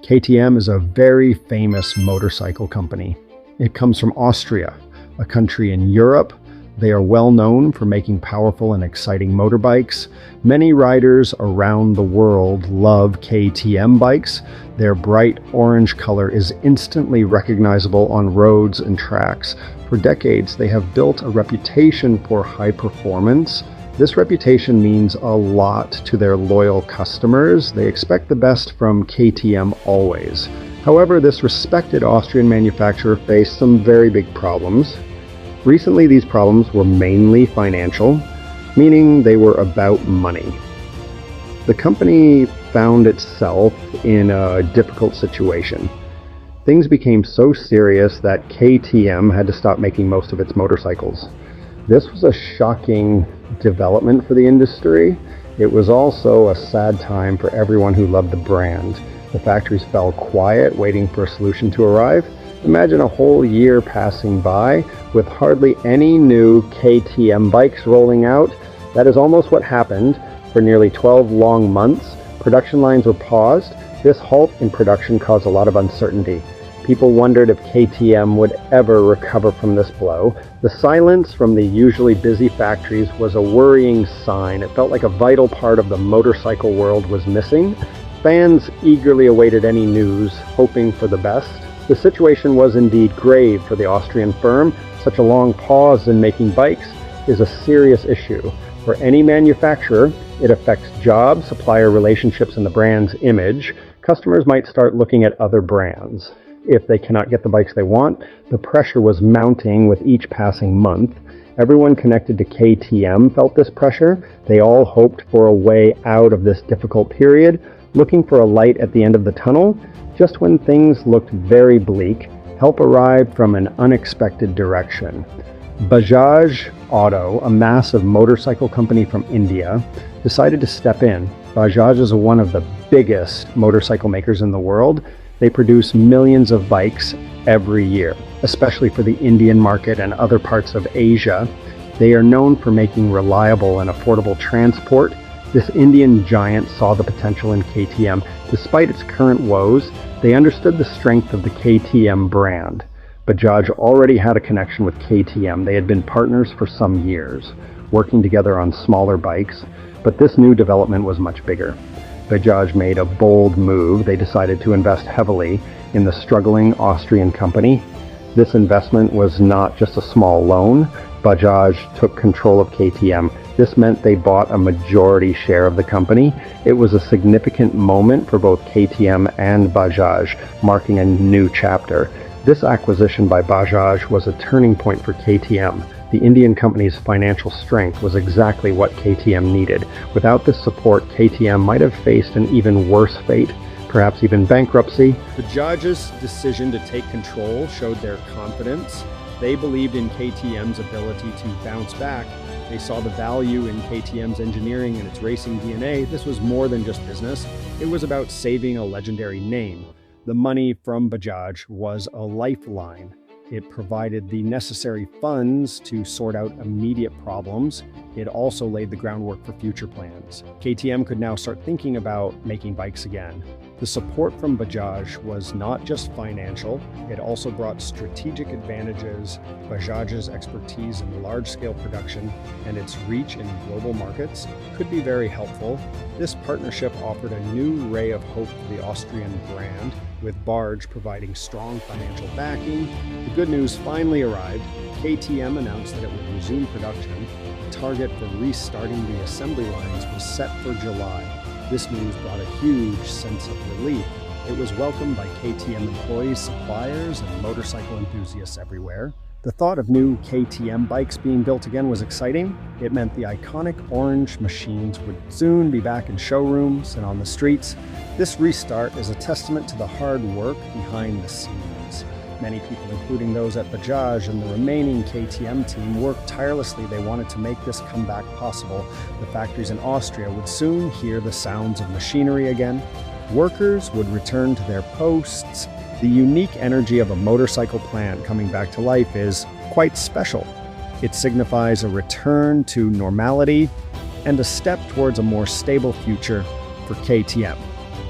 KTM is a very famous motorcycle company. It comes from Austria, a country in Europe. They are well known for making powerful and exciting motorbikes. Many riders around the world love KTM bikes. Their bright orange color is instantly recognizable on roads and tracks. For decades, they have built a reputation for high performance. This reputation means a lot to their loyal customers. They expect the best from KTM always. However, this respected Austrian manufacturer faced some very big problems. Recently, these problems were mainly financial, meaning they were about money. The company found itself in a difficult situation. Things became so serious that KTM had to stop making most of its motorcycles. This was a shocking development for the industry. It was also a sad time for everyone who loved the brand. The factories fell quiet, waiting for a solution to arrive. Imagine a whole year passing by with hardly any new KTM bikes rolling out. That is almost what happened. For nearly 12 long months, production lines were paused. This halt in production caused a lot of uncertainty. People wondered if KTM would ever recover from this blow. The silence from the usually busy factories was a worrying sign. It felt like a vital part of the motorcycle world was missing. Fans eagerly awaited any news, hoping for the best. The situation was indeed grave for the Austrian firm. Such a long pause in making bikes is a serious issue. For any manufacturer, it affects jobs, supplier relationships, and the brand's image. Customers might start looking at other brands. If they cannot get the bikes they want, the pressure was mounting with each passing month. Everyone connected to KTM felt this pressure. They all hoped for a way out of this difficult period, looking for a light at the end of the tunnel. Just when things looked very bleak, help arrived from an unexpected direction. Bajaj Auto, a massive motorcycle company from India, decided to step in. Bajaj is one of the biggest motorcycle makers in the world. They produce millions of bikes every year, especially for the Indian market and other parts of Asia. They are known for making reliable and affordable transport. This Indian giant saw the potential in KTM. Despite its current woes, they understood the strength of the KTM brand. Bajaj already had a connection with KTM. They had been partners for some years, working together on smaller bikes, but this new development was much bigger. Bajaj made a bold move. They decided to invest heavily in the struggling Austrian company. This investment was not just a small loan. Bajaj took control of KTM. This meant they bought a majority share of the company. It was a significant moment for both KTM and Bajaj, marking a new chapter. This acquisition by Bajaj was a turning point for KTM. The Indian company's financial strength was exactly what KTM needed. Without this support, KTM might have faced an even worse fate, perhaps even bankruptcy. Bajaj's decision to take control showed their confidence. They believed in KTM's ability to bounce back. They saw the value in KTM's engineering and its racing DNA. This was more than just business. It was about saving a legendary name. The money from Bajaj was a lifeline. It provided the necessary funds to sort out immediate problems. It also laid the groundwork for future plans. KTM could now start thinking about making bikes again. The support from Bajaj was not just financial, it also brought strategic advantages. Bajaj's expertise in large-scale production and its reach in global markets could be very helpful. This partnership offered a new ray of hope for the Austrian brand, with Bajaj providing strong financial backing. The good news finally arrived. KTM announced that it would resume production. The target for restarting the assembly lines was set for July. This news brought a huge sense of relief. It was welcomed by KTM employees, suppliers, and motorcycle enthusiasts everywhere. The thought of new KTM bikes being built again was exciting. It meant the iconic orange machines would soon be back in showrooms and on the streets. This restart is a testament to the hard work behind the scenes. Many people, including those at Bajaj and the remaining KTM team, worked tirelessly. They wanted to make this comeback possible. The factories in Austria would soon hear the sounds of machinery again. Workers would return to their posts. The unique energy of a motorcycle plant coming back to life is quite special. It signifies a return to normality and a step towards a more stable future for KTM.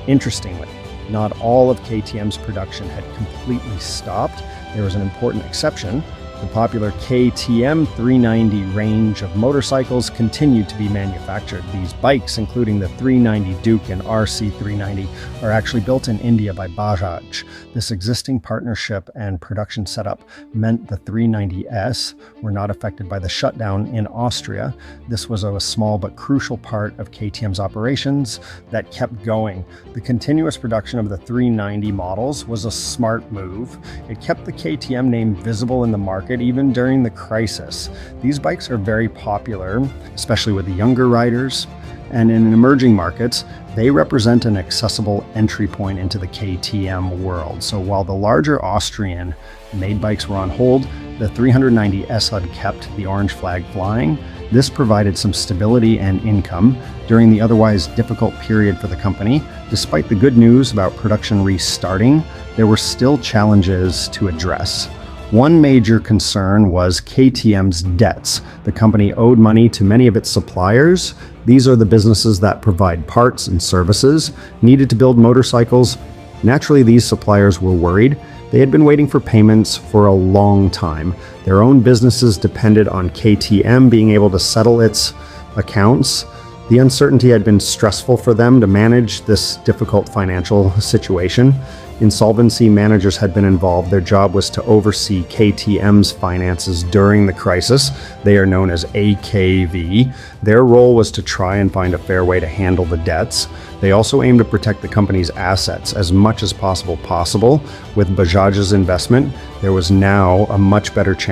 Interestingly, Not all of KTM's production had completely stopped. There was an important exception. The popular KTM 390 range of motorcycles continued to be manufactured. These bikes, including the 390 Duke and RC 390, are actually built in India by Bajaj. This existing partnership and production setup meant the 390S were not affected by the shutdown in Austria. This was a small but crucial part of KTM's operations that kept going. The continuous production of the 390 models was a smart move. It kept the KTM name visible in the market even during the crisis. These bikes are very popular, especially with the younger riders, and in emerging markets, they represent an accessible entry point into the KTM world. So while the larger Austrian made bikes were on hold, the 390S had kept the orange flag flying. This provided some stability and income during the otherwise difficult period for the company. Despite the good news about production restarting, there were still challenges to address. One major concern was KTM's debts. The company owed money to many of its suppliers. These are the businesses that provide parts and services needed to build motorcycles. Naturally, these suppliers were worried. They had been waiting for payments for a long time. Their own businesses depended on KTM being able to settle its accounts. The uncertainty had been stressful for them to manage this difficult financial situation. Insolvency managers had been involved. Their job was to oversee KTM's finances during the crisis. They are known as AKV. Their role was to try and find a fair way to handle the debts. They also aimed to protect the company's assets as much as possible. With Bajaj's investment, there was now a much better chance